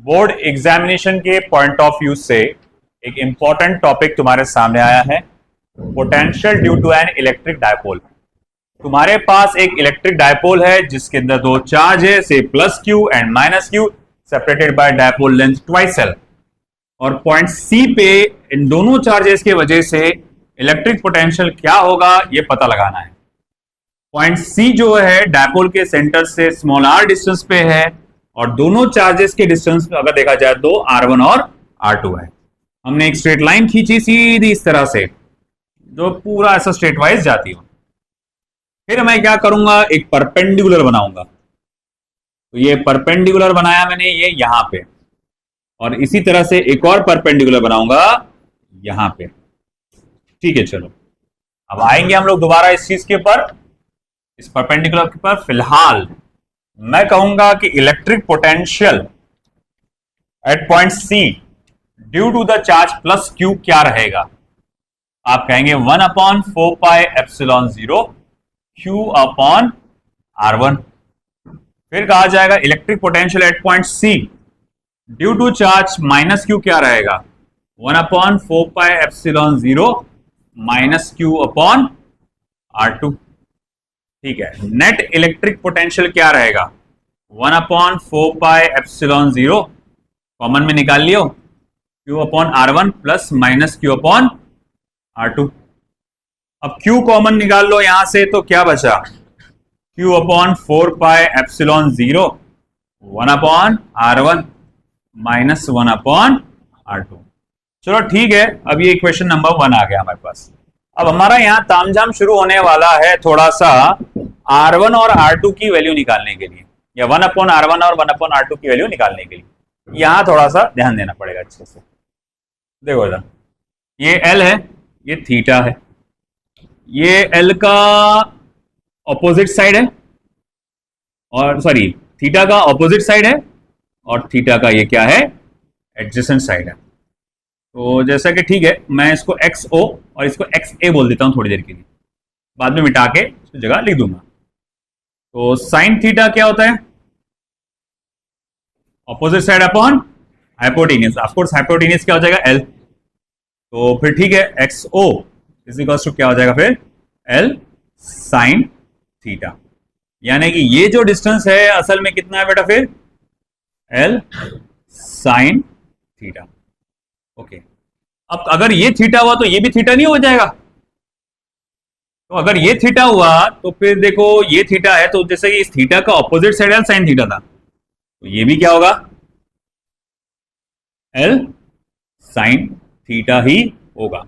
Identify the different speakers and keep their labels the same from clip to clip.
Speaker 1: Board examination के point of view से एक इंपॉर्टेंट टॉपिक तुम्हारे सामने आया है, potential due to an electric dipole. तुम्हारे पास एक इलेक्ट्रिक डायपोल है जिसके अंदर दो चार्ज है, से plus Q and minus Q, separated by dipole length twice L. और पॉइंट सी पे इन दोनों चार्जेस की वजह से इलेक्ट्रिक पोटेंशियल क्या होगा ये पता लगाना है। पॉइंट सी जो है डायपोल के सेंटर से स्मॉल आर डिस्टेंस पे है और दोनों चार्जेस के डिस्टेंस अगर देखा जाए तो R1 और R2 है। हमने एक स्ट्रेट लाइन खींची सीधी इस तरह से जो पूरा ऐसा स्ट्रेट वाइज जाती हो। फिर मैं क्या करूंगा, एक परपेंडिकुलर बनाऊंगा। तो ये परपेंडिकुलर बनाया मैंने ये यहां पे, और इसी तरह से एक और परपेंडिकुलर बनाऊंगा यहां पे। ठीक है, चलो अब आएंगे हम लोग दोबारा इस चीज के ऊपर, इस परपेंडिकुलर के ऊपर। फिलहाल मैं कहूंगा कि electric potential at point C due to the charge plus Q क्या रहेगा। आप कहेंगे 1/4 pi epsilon 0 Q upon R1। फिर कहा जाएगा electric potential at point C due to charge minus Q क्या रहेगा, 1/4 pi epsilon 0 minus Q upon R2। ठीक है, नेट इलेक्ट्रिक पोटेंशियल क्या रहेगा, 1/4 पाई एप्सिलॉन 0 कॉमन में निकाल लियो, Q upon R1 plus minus Q upon R2। अब Q कॉमन निकाल लो यहां से तो क्या बचा, Q upon 4 pi epsilon 0 1/R1 minus 1/R2। चलो ठीक है, अब ये इक्वेशन नंबर 1 आ गया हमारे पास। अब हमारा यहां तामझाम शुरू होने वाला है थोड़ा सा R1 और R2 की वैल्यू निकालने के लिए, या 1/R1 और 1/R2 की वैल्यू निकालने के लिए। यहां थोड़ा सा ध्यान देना पड़ेगा अच्छे से। देखो जरा, ये L है, ये थीटा है, ये L का ऑपोजिट साइड है, और सॉरी थीटा का ऑपोजिट साइड है, और थीटा का ये क्या है, एडजेसेंट साइड है। तो जैसा कि ठीक है, मैं इसको XO और इसको XA बोल देता हूं थोड़ी देर के लिए, बाद में मिटा के इसकी जगह लिख दूंगा। तो साइन थीटा क्या होता है, opposite side upon hypotenuse. Of course hypotenuse क्या हो जाएगा, L। तो फिर ठीक है, XO इज इक्वल्स टू क्या हो जाएगा फिर, L साइन थीटा। यानी कि ये जो डिस्टेंस है असल में कितना है बेटा, फिर L साइन थीटा। ओके, अब अगर ये थीटा हुआ तो ये भी थीटा नहीं हो जाएगा। तो अगर ये थीटा हुआ तो फिर देखो ये थीटा है, तो जैसे कि इस थीटा का opposite side L sine theta था, तो ये भी क्या होगा, L साइन थीटा ही होगा।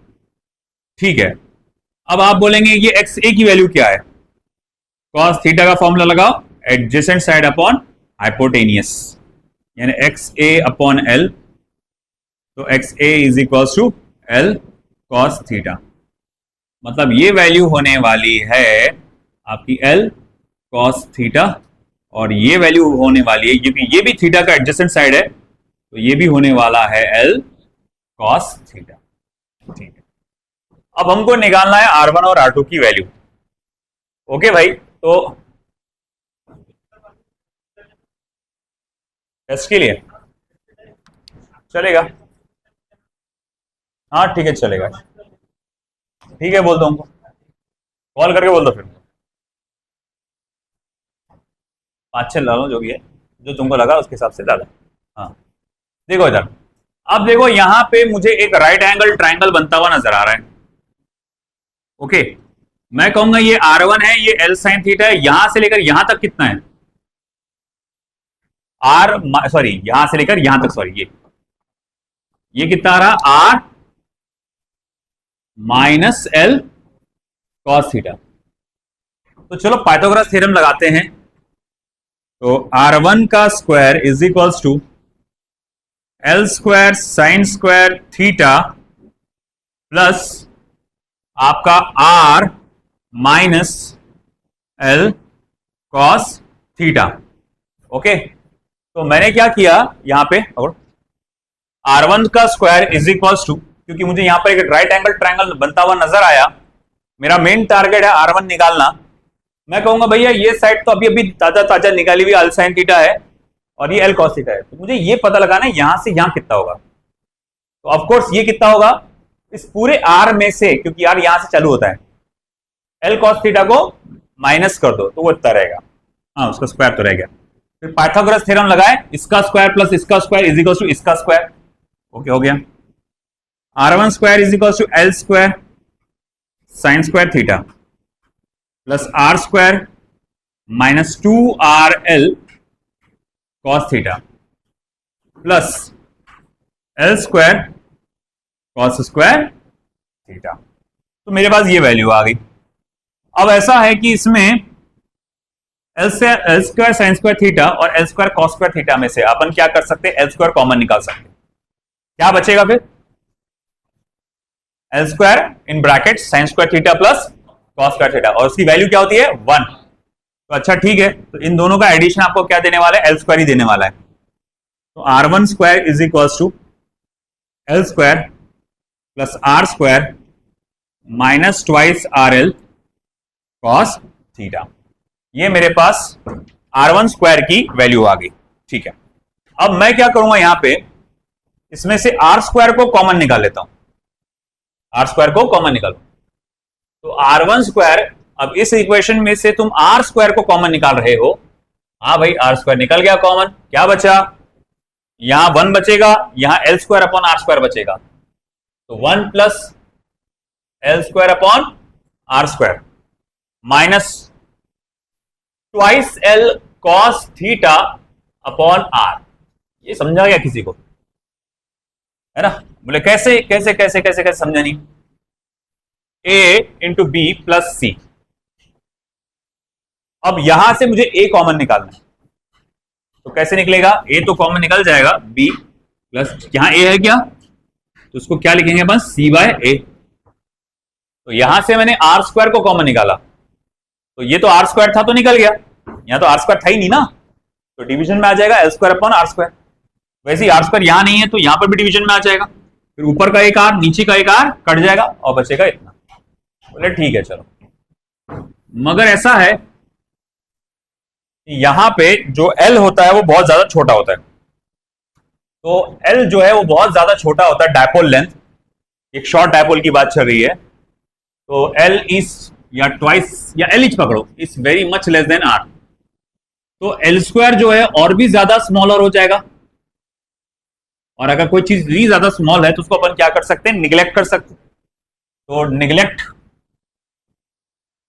Speaker 1: ठीक है, अब आप बोलेंगे ये XA की वैल्यू क्या है, cos थीटा का फॉर्मूला लगाओ, एडजेसेंट साइड अपॉन हाइपोटेनियस, यानी XA अपॉन L। तो XA is equal to L cos theta. मतलब ये वैल्यू होने वाली है आपकी L cos थीटा, और ये वैल्यू होने वाली है, क्योंकि ये भी थीटा का एडजेसेंट साइड है, तो ये भी होने वाला है L cos थीटा। ठीक है, अब हमको निकालना है R1 और R2 की वैल्यू। ओके भाई, तो टेस्ट के लिए चलेगा, हाँ ठीक है चलेगा, ठीक है बोल दो, हमको कॉल करके बोल दो, फिर 5-6 डालो जो भी है, जो तुमको लगा उसके हिसाब से डालो। हाँ देखो इधर, अब देखो यहां पे मुझे एक राइट एंगल ट्राइंगल बनता हुआ नजर आ रहा है। ओके, मैं कहूंगा ये R1 है, ये L साइन थीटा है, यहां से लेकर यहां तक कितना है, यहां से लेकर यहां तक, सॉरी ये कितना आ रहा, R minus L cos theta. तो चलो पाइथागोरस थ्योरम लगाते हैं। तो R1 का square is equals to L square sine square theta plus आपका R minus L cos theta. Okay, तो मैंने क्या किया यहां पे, R1 का स्क्वायर इज इक्वल्स टू, क्योंकि मुझे यहां पर एक राइट एंगल ट्रायंगल बनता हुआ नजर आया, मेरा मेन टारगेट है R1 निकालना। मैं कहूंगा भैया ये साइड तो अभी अभी ताजा ताजा निकाली हुई L साइन थीटा है, और ये एल कॉस थीटा है, तो मुझे ये पता लगाना है यहां से यहां कितना होगा। तो ऑफकोर्स ये कितना होगा इस पूरे आर में से, क्योंकि आर यहां से चालू होता है, एल कॉस थीटा को माइनस कर दो तो वो इतना रहेगा, हाँ उसका स्क्वायर तो रह गया। फिर पाइथागोरस थ्योरम लगाए, इसका स्क्वायर प्लस इसका स्क्वायर इज इक्वल टू इसका स्क्वायर, ओके हो गया। r1 square is equal to L square sine square theta plus R square minus 2rl cos theta plus L square cos square theta. तो मेरे पास ये value आ गई। अब ऐसा है कि इसमें L square sine square theta और L square cos square theta में से अपन क्या कर सकते हैं, एल स्क्वायर कॉमन निकाल सकते हैं। क्या बचेगा फिर, L square in bracket sign square theta plus cos square theta, और उसकी वैल्यू क्या होती है 1। तो अच्छा ठीक है, तो इन दोनों का एडिशन आपको क्या देने वाला है, एल स्क्वायर ही देने वाला है। तो r1 square is equal to L square plus R square minus twice RL cos theta. ये मेरे पास r1 स्क्वायर की वैल्यू आ गई, ठीक है। अब मैं क्या करूंगा, यहां पे इसमें से r स्क्वायर को कॉमन निकाल लेता हूं, r स्क्वायर को कॉमन निकालो। तो r1 स्क्वायर, अब इस इक्वेशन में से तुम r स्क्वायर को कॉमन निकाल रहे हो, हाँ भाई r स्क्वायर निकल गया कॉमन, क्या बचा, यहां 1 बचेगा, यहां L square upon R square बचेगा। तो 1 plus L square upon R square minus twice L cos theta upon R. ये समझा गया किसी को, है ना? बोले कैसे कैसे कैसे कैसे कैसे समझा नहीं। a इंटू बी प्लस सी। अब यहां से मुझे a कॉमन निकालना है, तो कैसे निकलेगा, a तो कॉमन निकल जाएगा, b प्लस यहां a है क्या, तो उसको क्या लिखेंगे अपन, c बाय a। तो यहां से मैंने आर स्क्वायर को कॉमन निकाला, तो ये तो आर स्क्वायर था तो निकल गया, यहां तो आर स्क्वायर था ही नहीं ना, तो डिवीजन में आ जाएगा L square upon R square. वैसे ही आर स्क्वायर यहां नहीं है तो यहां पर भी डिवीजन में आ जाएगा, फिर ऊपर का एक आर नीचे का एक आर कट जाएगा और बचेगा इतना। बोले ठीक है चलो, मगर ऐसा है यहां पे जो L होता है वो बहुत ज्यादा छोटा होता है। तो L जो है वो बहुत ज्यादा छोटा होता है, डायपोल लेंथ, एक शॉर्ट डायपोल की बात चल रही है। तो L इज या ट्वाइस या L इच पकड़ो, is very much less than R। तो L स्क्वायर जो है और भी ज्यादा स्मॉलर हो जाएगा, और अगर कोई चीज भी ज्यादा स्मॉल है तो उसको अपन क्या कर सकते हैं, निगलेक्ट कर सकते हैं।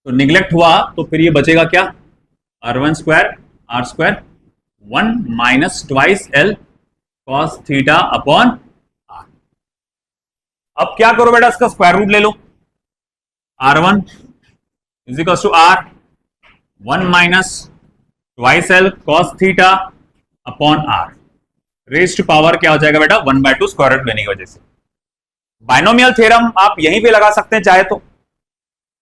Speaker 1: तो निगलेक्ट हुआ तो फिर ये बचेगा क्या, r1 square R square 1 minus twice L cos theta upon R. अब क्या करो बेटा, इसका स्क्वायर रूट ले लो, r1 is equal to r 1 minus twice L cos theta upon R. Raised power क्या हो जाएगा बेटा, 1/2 स्क्वायर रूट लेने की वजह से। बाइनोमियल थ्योरम आप यहीं पे लगा सकते हैं चाहे तो,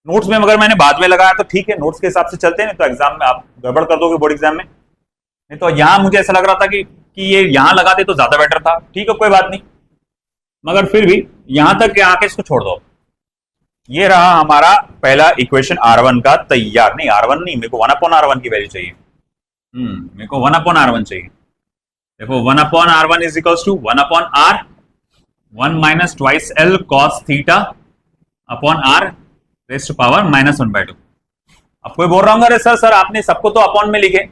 Speaker 1: नोट्स में मगर मैंने बाद में लगाया तो ठीक है, नोट्स के हिसाब से चलते हैं, नहीं तो एग्जाम में आप गड़बड़ कर दोगे बोर्ड एग्जाम में। नहीं तो यहां मुझे ऐसा लग रहा था कि ये यहां लगाते तो ज्यादा बेटर था, ठीक है कोई बात नहीं, मगर फिर भी यहां तक आके इसको छोड़ दो। ये रहा हमारा पहला इक्वेशन R1 का तैयार। नहीं R1 नहीं, मेरे को 1/R1 की वैल्यू चाहिए, मेरे को 1/R1 चाहिए। देखो 1/R1 is equals to 1/R 1 minus twice L cos theta upon R raised to power -1/2। अब कोई बोल रहा हूँ, अरे सर आपने सबको तो अपॉन में लिखे,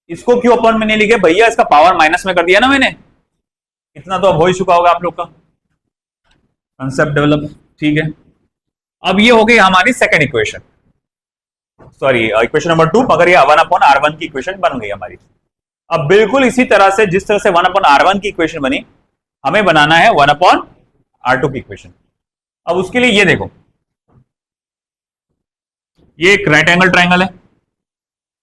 Speaker 1: इसको क्यों अपॉन में नहीं लिखे भैया, इसका पावर माइनस में कर दिया ना मैंने। इतना तो अब हो ही चुका होगा आप लोग का कंसेप्ट डेवलप, ठीक है। अब ये हो गई हमारी second equation, sorry equation number 2, मगर ये 1/R1 की इक्वेशन बन गई हमारी। अब बिल्कुल इसी तरह से जिस तरह से 1/R1 की इक्वेशन बनी, हमें बनाना है 1/R2 की इक्वेशन। अब उसके लिए ये देखो, ये एक राइट एंगल ट्राइंगल है,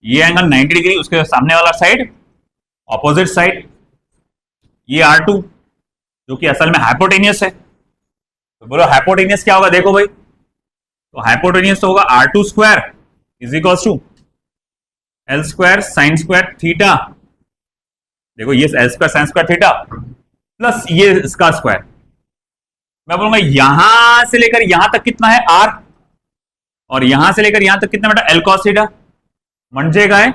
Speaker 1: ये एंगल 90 डिग्री, उसके सामने वाला साइड ऑपोजिट साइड, ये R2 जो कि असल में हाइपोटेनियस है। तो बोलो हाइपोटेनियस क्या होगा, देखो भाई, तो हाइपोटेनियस तो होगा R2 square is equals to L square sine square theta. देखो ये L square sine square theta plus ये इसका स्क्वायर। मैं बोलूंगा यहां से लेकर यहां तक कितना है R, और यहां से लेकर यहां तक कितना बेटा एल कॉस थीटा, म्हणजे काय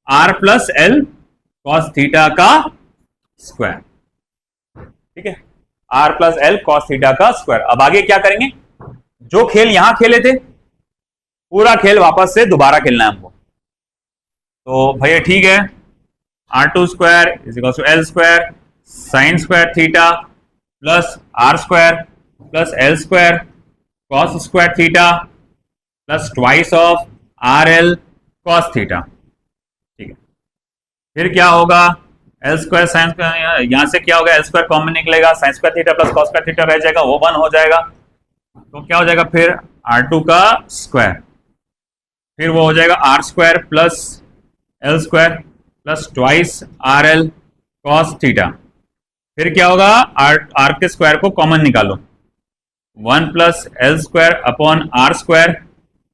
Speaker 1: R plus L cos theta का स्क्वायर, ठीक है, R plus L cos theta का स्क्वायर। अब आगे क्या करेंगे, जो खेल यहां खेले थे पूरा खेल वापस से दोबारा खेलना है हमको। तो भैया ठीक है, R two square is equal to L square sine square theta plus R square plus L square cos square theta plus twice of R L cos theta, ठीक है। फिर क्या होगा, एल स्क्वायर साइन स्क्वायर, यहां से क्या होगा, L square common निकलेगा, sign square theta plus cos square theta रह जाएगा, वो 1 हो जाएगा। तो क्या हो जाएगा फिर R2 का स्क्वायर, फिर वो हो जाएगा R square plus L square plus twice R L cos theta. फिर क्या होगा, आर के स्क्वायर को कॉमन निकालो, 1 plus L square upon R square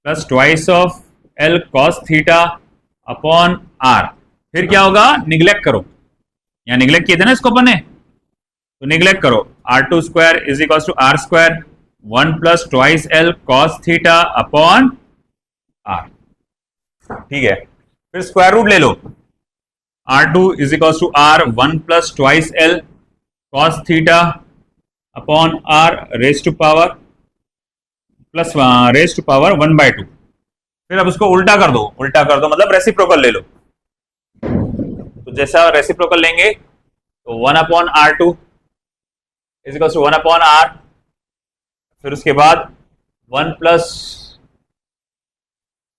Speaker 1: plus twice of L cos theta upon R. फिर क्या होगा, निग्लेक्ट करो, यहाँ निग्लेक्ट किए थे ना इसको अपन ने, तो निग्लेक्ट करो, R2 square is equal to R square 1 plus twice L cos theta upon R, ठीक है। फिर स्क्वायर रूट ले लो, R2 is equal to R 1 plus twice L cos theta upon R raise to power plus raise to power 1/2। फिर अब उसको उल्टा कर दो, उल्टा कर दो मतलब रेसिप्रोकल ले लो। तो जैसा रेसिप्रोकल लेंगे तो 1 upon R2 is equal to 1 upon R, फिर उसके बाद 1 plus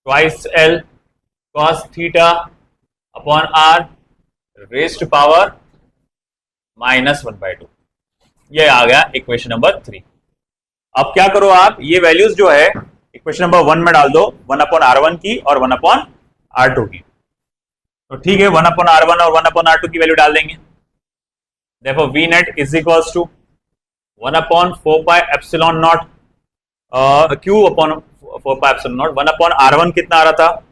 Speaker 1: twice L cos theta upon R raise to power -1/2। ये आ गया इक्वेशन नंबर 3। अब क्या करो आप, ये वैल्यूज जो है इक्वेशन नंबर 1 में डाल दो, 1 अपॉन R1 की और 1 अपॉन R2 की। तो ठीक है, 1 अपॉन R1 और 1 अपॉन R2 की वैल्यू डाल देंगे। देखो V net is equals to 1 upon 4 pi epsilon naught Q upon 4 pi epsilon naught. 1 upon R1 कितना आ रहा था,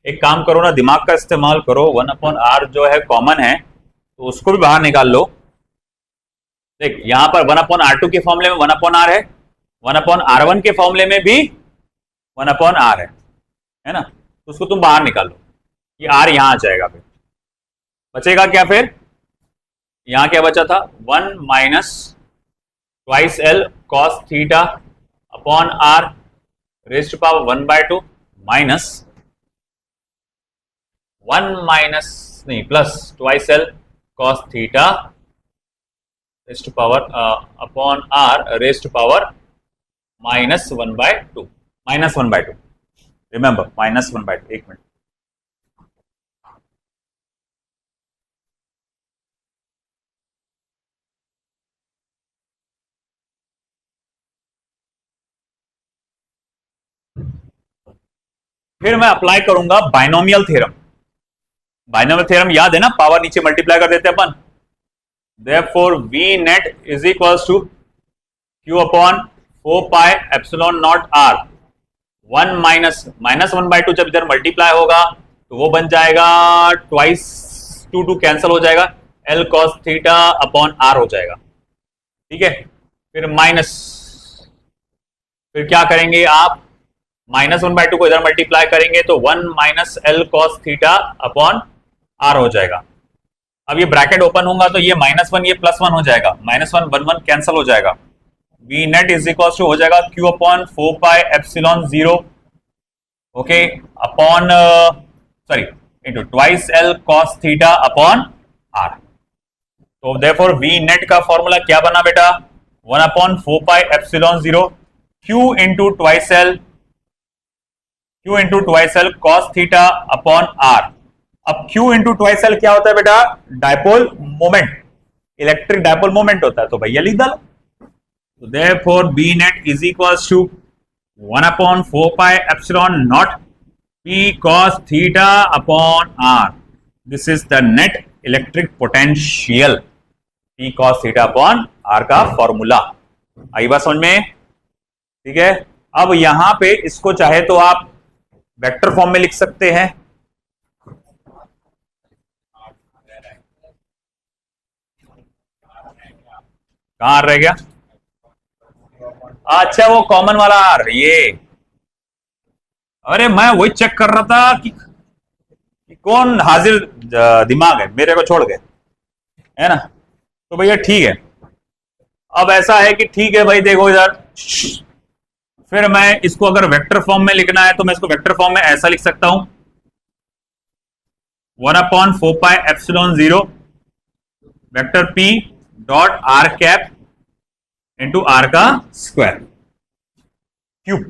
Speaker 1: एक काम करो ना, दिमाग का इस्तेमाल करो, 1 अपॉन R जो है कॉमन है तो उसको भी बाहर निकाल लो। देख यहां पर 1 अपॉन R2 के फॉर्मूले में 1 अपॉन R है, 1 अपॉन R1 के फॉर्मूले में भी 1 अपॉन R है ना, तो उसको तुम बाहर निकाल लो, ये R यहां आ जाएगा। फिर बचेगा क्या, फिर यहां क्या बचा था, 1 minus twice L cos theta upon R raise to power 1/2 minus 1 minus नहीं plus twice L cos theta raise to power upon R raise to power -1/2, -1/2, remember -1/2। एक मिनट, फिर मैं अप्लाई करूंगा बाइनोमियल थ्योरम। बाइनोमियल थ्योरम याद है ना, power नीचे multiply कर देते हैं अपन। Therefore V net is equals to Q upon 4 pi epsilon naught R। 1 minus -1/2 जब इधर मल्टीप्लाई होगा तो वो बन जाएगा ट्वाइस, 2 कैंसिल हो जाएगा, L cos theta upon R हो जाएगा, ठीक है। फिर माइनस, फिर क्या करेंगे आप, -1/2 को इधर मल्टीप्लाई करेंगे तो 1 minus L cos theta upon R हो जाएगा। अब ये ब्रैकेट ओपन होगा तो ये -1 ये +1 हो जाएगा, -1 1 कैंसिल हो जाएगा। V net is equal to हो जाएगा Q upon 4 pi epsilon 0 okay upon sorry into twice L cos theta upon R। तो देयरफॉर V नेट का फॉर्मूला क्या बना बेटा, 1 upon 4 pi epsilon 0 Q into twice L cos theta upon R। अब Q into twice L क्या होता है बेटा, dipole moment, electric dipole moment होता है, तो भैया लिख डालो। तो therefore B net is equals to 1 upon 4 pi epsilon naught P cos theta upon R। This is the net electric potential, P cos theta upon R का formula. आई बात समझ में, ठीक है। अब यहां पे इसको चाहे तो आप वेक्टर फॉर्म में लिख सकते हैं, कहां रह गया, अच्छा वो कॉमन वाला आर, ये अरे मैं वही चेक कर रहा था कि कि कौन हाजिर दिमाग है मेरे को छोड़ के, है ना। तो भैया ठीक है, अब ऐसा है कि ठीक है भाई, देखो इधर, फिर मैं इसको अगर वेक्टर फॉर्म में लिखना है तो मैं इसको वेक्टर फॉर्म में ऐसा लिख सकता हूं, 1/4πε0 vector p dot R cap into R का स्क्वायर क्यूब,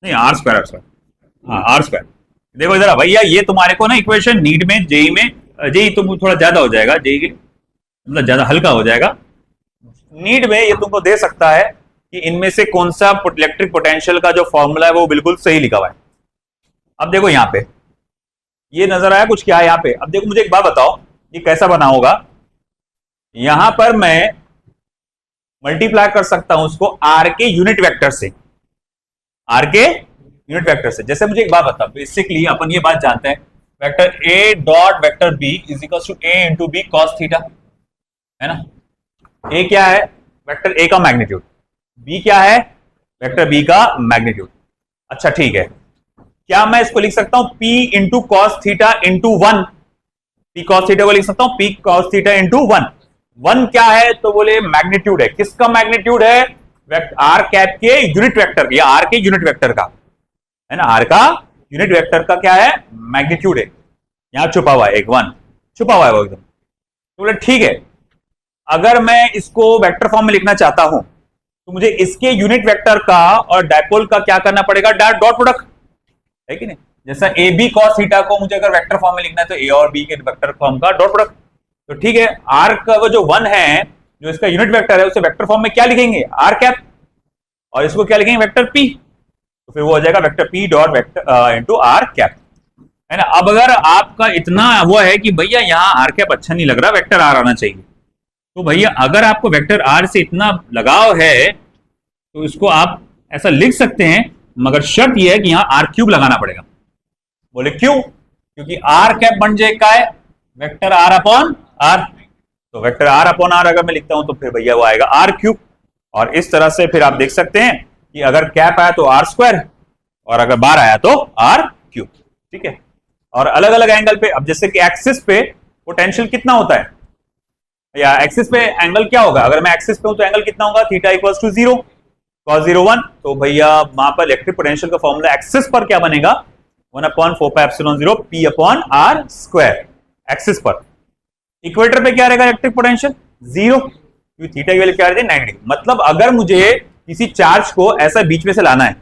Speaker 1: नहीं आर स्क्वायर, हाँ आर स्क्वायर। देखो इधर भैया, ये तुम्हारे को ना इक्वेशन नीट में, जेई में, जेई तो थोड़ा ज्यादा हो जाएगा, जेई के मतलब ज्यादा हल्का हो जाएगा, नीट में ये तुमको दे सकता है कि इनमें से कौन सा इलेक्ट्रिक पोटेंशियल का जो फॉर्मूला है वो बिल्कुल सही लिखा हुआ है। अब देखो यहाँ पे ये नजर आया कुछ क्या है यहाँ पे। अब देखो मुझे एक बात बताओ, ये कैसा बना होगा। यहां पर मैं मल्टीप्लाई कर सकता हूं उसको आर के यूनिट वेक्टर से, आर के यूनिट वेक्टर से। जैसे मुझे एक बात बता, बेसिकली अपन ये बात जानते हैं, vector A dot vector B is equal to A into B cos theta, है ना। ए क्या है, वेक्टर ए का मैग्नीट्यूड, बी क्या है, वेक्टर बी का मैग्नीट्यूड। अच्छा ठीक है, क्या मैं इसको लिख सकता हूं P into cos theta into 1, P cos theta को लिख सकता हूं P कॉस थीटा इंटू 1। 1 क्या है, तो बोले मैग्नीट्यूड है, किसका मैग्नीट्यूड है, आर कैप के यूनिट वेक्टर या आर के यूनिट वेक्टर का, है ना, आर का यूनिट वेक्टर का क्या है, मैग्नीट्यूड है। यहां छुपा हुआ है एक 1 छुपा हुआ है वो एकदम। तो बोले ठीक है, अगर मैं इसको वेक्टर फॉर्म में लिखना चाहता हूं तो मुझे इसके यूनिट वेक्टर का और डायपोल का क्या करना पड़ेगा, डॉट प्रोडक्ट, है कि नहीं। जैसा ए बी कॉस थीटा को मुझे अगर वेक्टर फॉर्म में लिखना है तो ए और बी के वेक्टर फॉर्म का डॉट प्रोडक्ट। तो ठीक है, आर का वो जो 1 है, जो इसका यूनिट वेक्टर है, उसे वेक्टर फॉर्म में क्या लिखेंगे, आर कैप, और इसको क्या लिखेंगे, वेक्टर पी। तो फिर वो हो जाएगा vector P dot vector into R cap, है ना। अब अगर आपका इतना वो है कि भैया यहाँ आर कैप अच्छा नहीं लग रहा, वेक्टर आर आना चाहिए, तो भैया अगर आपको वेक्टर आर से इतना लगाव है तो इसको आप ऐसा लिख सकते हैं, मगर शर्त यह है कि यहां आर क्यूब लगाना पड़ेगा। बोले क्यों, क्योंकि आर कैप बन जाएगा है वेक्टर आर अपॉन आर, तो वेक्टर आर अपॉन आर अगर मैं लिखता हूं तो फिर भैया वो आएगा आर क्यूब। और इस तरह से फिर आप देख सकते हैं कि अगर कैप आया तो आर स्क्वायर और अगर बार आया तो आर क्यूब, ठीक है। और अलग अलग एंगल पे, अब जैसे कि एक्सिस पे पोटेंशियल कितना होता है, या एक्सिस पे एंगल क्या होगा, अगर मैं एक्सिस पे हूं तो एंगल कितना होगा, थीटा इक्वल्स टू 0 cos 0 1। तो भैया वहां पर इलेक्ट्रिक पोटेंशियल का फॉर्मूला एक्सिस पर क्या बनेगा, 1/4πε0 P upon R square, axis पर। इक्वेटर पे क्या रहेगा इलेक्ट्रिक पोटेंशियल 0, क्योंकि थीटा की वैल्यू क्या रहती है 90। मतलब अगर मुझे किसी चार्ज को ऐसा बीच में से लाना है,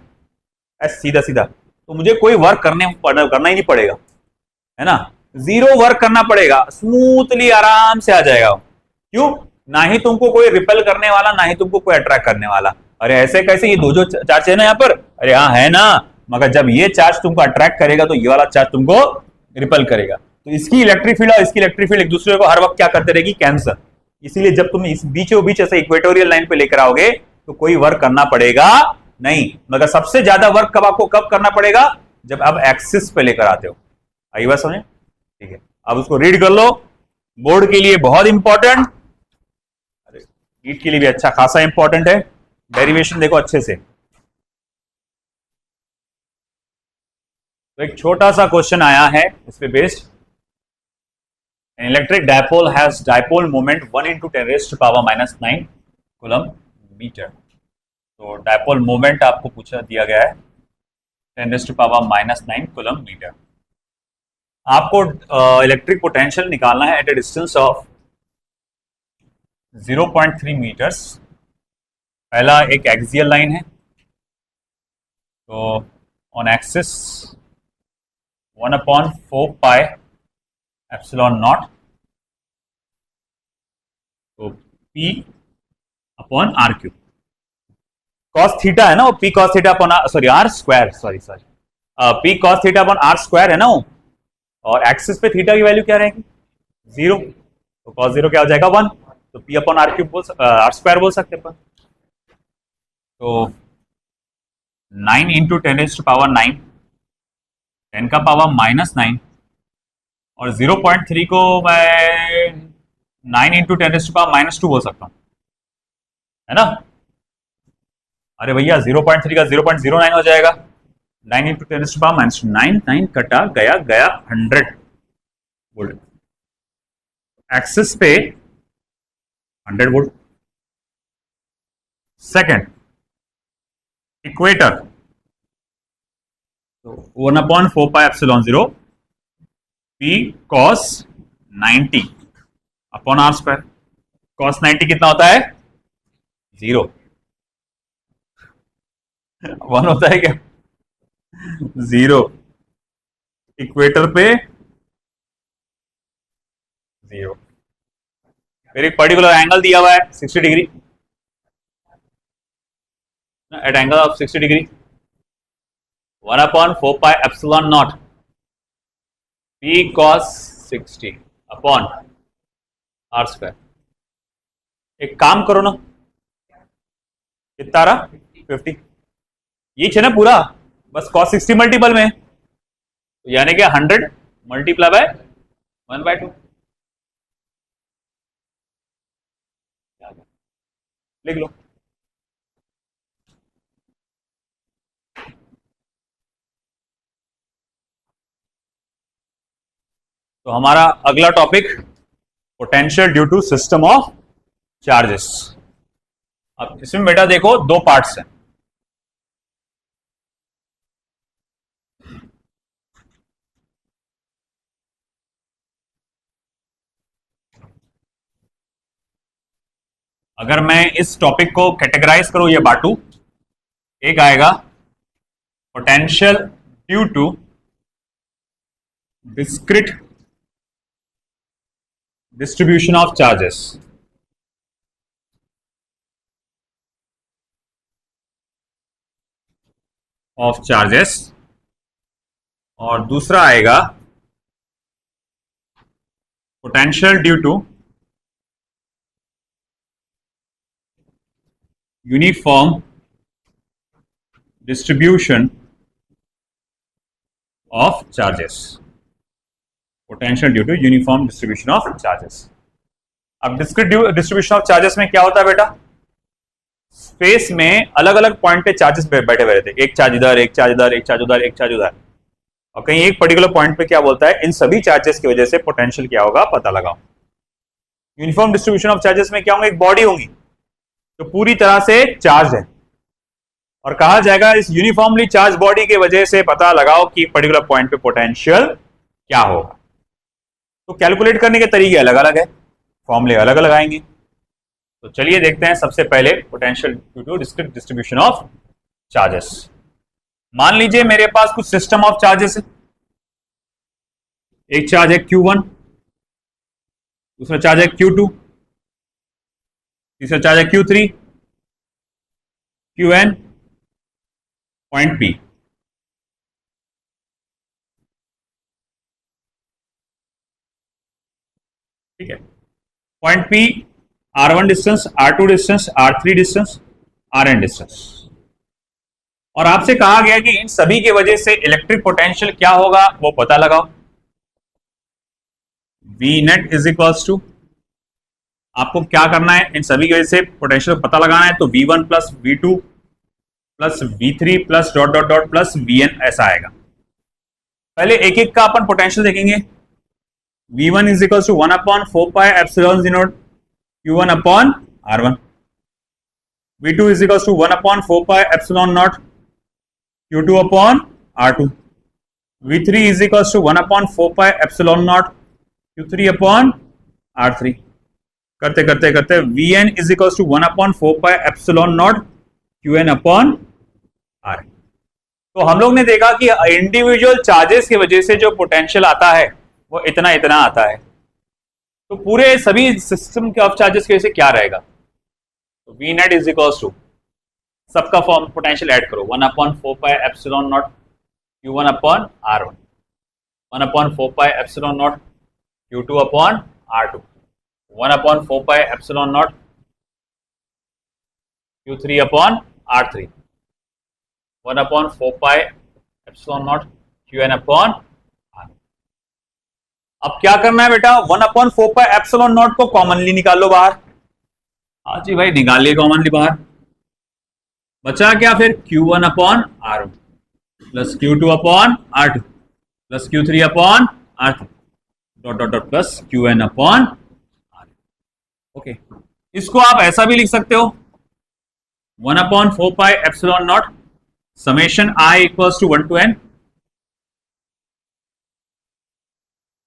Speaker 1: ऐसा सीधा सीधा, तो मुझे कोई वर्क करना ही नहीं पड़ेगा, है ना, 0 वर्क करना पड़ेगा, स्मूथली आराम से आ जाएगा। क्यों, ना ही तुमको कोई रिपेल करने वाला, ना ही तुमको कोई अट्रैक्ट करने वाला। अरे ऐसे कैसे, ये दो जो चार्ज है ना यहाँ पर, अरे हाँ है ना, मगर जब ये चार्ज तुमको अट्रैक्ट करेगा तो ये वाला चार्ज तुमको रिपेल करेगा। तो इसकी इलेक्ट्रिक फील्ड और इसकी इलेक्ट्रिक फील्ड एक दूसरे को हर वक्त क्या करते रहेगी, कैंसर। इसीलिए जब तुम इस बीचों बीच ऐसे इक्वेटोरियल लाइन पे लेकर आओगे तो कोई वर्क करना पड़ेगा नहीं, मगर सबसे ज्यादा वर्क कब आपको कब करना पड़ेगा, जब आप एक्सिस पे लेकर आते हो। आई बात समझे, ठीक है। अब उसको रीड कर लो, बोर्ड के लिए बहुत इंपॉर्टेंट, नीट के लिए भी अच्छा खासा इंपॉर्टेंट है। डेरिवेशन देखो अच्छे से। तो एक छोटा सा क्वेश्चन आया है इस पे based, an electric dipole has dipole moment 1 × 10⁻⁹ coulomb metre. तो डायपोल मोमेंट आपको पूछा दिया गया है 10⁻⁹ कूलम मीटर। आपको इलेक्ट्रिक पोटेंशियल निकालना है at a distance of 0.3 metres. पहला एक एक्सियल लाइन है, तो ऑन एक्सिस 1/4πε0, तो P upon R cube. Cos theta है ना वो, P cos theta upon sorry R square, P cos theta upon R square है ना वो, और एक्सिस पे थीटा की वैल्यू क्या रहेगी 0, तो कॉस 0 क्या हो जाएगा 1, तो P upon R cube R square बोल सकते हैं। तो 9 × 10⁻⁹, 10 का पावर -9, और 0.3 को मैं 9 × 10⁻⁻2 बोल सकता हूं, है ना। अरे भैया 0.3 का 0.09 हो जाएगा, 9 इंटू 10⁻⁹ 9 कटा गया 100 वोल्ट। एक्सिस पे 100 वोल्ट। सेकेंड इक्वेटर, तो 1/4πε0 P cos 90 upon R square. cos 90 कितना होता है? 0। 1 होता है क्या? 0। इक्वेटर पे 0। फिर एक पर्टिकुलर एंगल दिया हुआ है 60 degree, at angle of 60 degree 1/4πε0 P cos 60 upon R square. एक काम करो ना, कितना रहा? 50। ये है ना पूरा, बस cos 60 मल्टीपल में, तो यानी कि 100 मल्टीप्लाई बाय 1/2 लिख लो। तो हमारा अगला topic potential due to system of charges. अब इसमें बेटा देखो दो पार्ट्स हैं। अगर मैं इस टॉपिक को कैटेगराइज करूं या बांटू, एक आएगा potential due to discrete distribution of charges, और दूसरा आएगा potential due to uniform distribution of charges. Potential due to uniform distribution of charges. अब डिस्क्रीट डिस्ट्रीब्यूशन ऑफ चार्जेस में क्या होता है बेटा? स्पेस में अलग अलग पॉइंट पे चार्जेस बैठे हुए रहते हैं, एक चार्ज इधर, एक चार्ज इधर, एक चार्ज उधर, एक चार्ज उधर, और कहीं एक पर्टिकुलर पॉइंट पे क्या बोलता है, इन सभी चार्जेस की वजह से पोटेंशियल क्या होगा पता लगाओ। यूनिफॉर्म डिस्ट्रीब्यूशन ऑफ चार्जेस में क्या होंगे? एक बॉडी होगी तो पूरी तरह से चार्ज है, और कहा जाएगा इस यूनिफॉर्मली चार्ज बॉडी के वजह से पता लगाओ कि पर्टिकुलर पॉइंट पे पोटेंशियल क्या होगा। तो कैलकुलेट करने के तरीके अलग अलग है, फॉर्मूले अलग अलग आएंगे। तो चलिए देखते हैं सबसे पहले potential due to discrete distribution of charges. मान लीजिए मेरे पास कुछ सिस्टम ऑफ चार्जेस है। एक चार्ज है Q1, दूसरा चार्ज है Q2, तीसरा चार्ज है Q3, Qn, पॉइंट P। ठीक है, point P R1 distance, R2 distance, R3 distance, Rn distance, और आपसे कहा गया कि इन सभी की वजह से इलेक्ट्रिक पोटेंशियल क्या होगा वो पता लगाओ। V net is equals to, आपको क्या करना है, इन सभी की वजह से पोटेंशियल पता लगाना है, तो V1 plus V2 plus V3 plus dot dot dot plus Vn ऐसा आएगा। पहले एक एक का अपन पोटेंशियल देखेंगे। V1 is equals to 1/4πε0 Q1 upon R1, V2 is equals to 1/4πε0 Q2 upon R2, V3 is equals to 1/4πε0 Q3 upon R3। करते करते करते Vn is equals to 1/4πε0 Qn upon R। तो हम लोग ने देखा कि इंडिविजुअल चार्जेस की वजह से जो पोटेंशियल आता है वो इतना इतना आता है। तो पूरे सभी सिस्टम के ऑफ चार्जेस की वजह से क्या रहेगा? तो V net is equals to, सबका फॉर्म पोटेंशियल ऐड करो, 1/4πε0 Q1 upon R1, 1/4πε0 Q2 upon R2, 1/4πε0 Q3 upon R3, 1/4πε0 Qn upon R। अब क्या करना है बेटा? 1/4πε0 को कॉमनली निकाल लो बाहर। हाँ जी भाई, निकाल लिया कॉमनली बाहर। बचा क्या फिर? Q1 upon R1। Plus Q2 upon R2 plus Q3 upon R3 dot dot dot plus Qn upon R। Okay, इसको आप ऐसा भी लिख सकते हो 1/4 pi epsilon naught summation I equals to 1 to n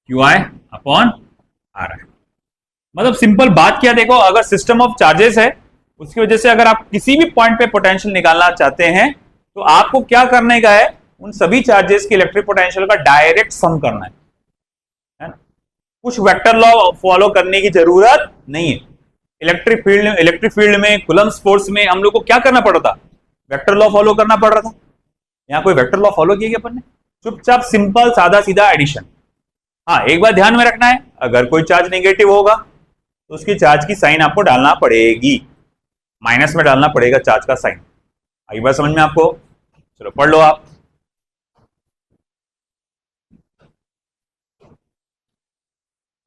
Speaker 1: QI upon RI। मतलब simple बात क्या, देखो अगर सिस्टम ऑफ चार्जेस है उसकी वजह से अगर आप किसी भी पॉइंट पे पोटेंशियल निकालना चाहते हैं तो आपको क्या करने का है, उन सभी चार्जेस की इलेक्ट्रिक पोटेंशियल का डायरेक्ट सम करना है ना। कुछ वेक्टर लॉ फॉलो करने की जरूरत नहीं है। इलेक्ट्रिक फील्ड में कूलम्ब्स फोर्स में हम लोग को क्या करना पड़ रहा था, वेक्टर लॉ फॉलो करना पड़ रहा था। यहां कोई वेक्टर लॉ फॉलो किया अपन ने, चुपचाप सिंपल सादा सीधा एडिशन। हाँ, एक बात ध्यान में रखना है, अगर कोई चार्ज नेगेटिव होगा तो उसकी चार्ज की साइन आपको डालना पड़ेगी, माइनस में डालना पड़ेगा चार्ज का साइन। आई बात समझ में आपको? चलो पढ़ लो आप।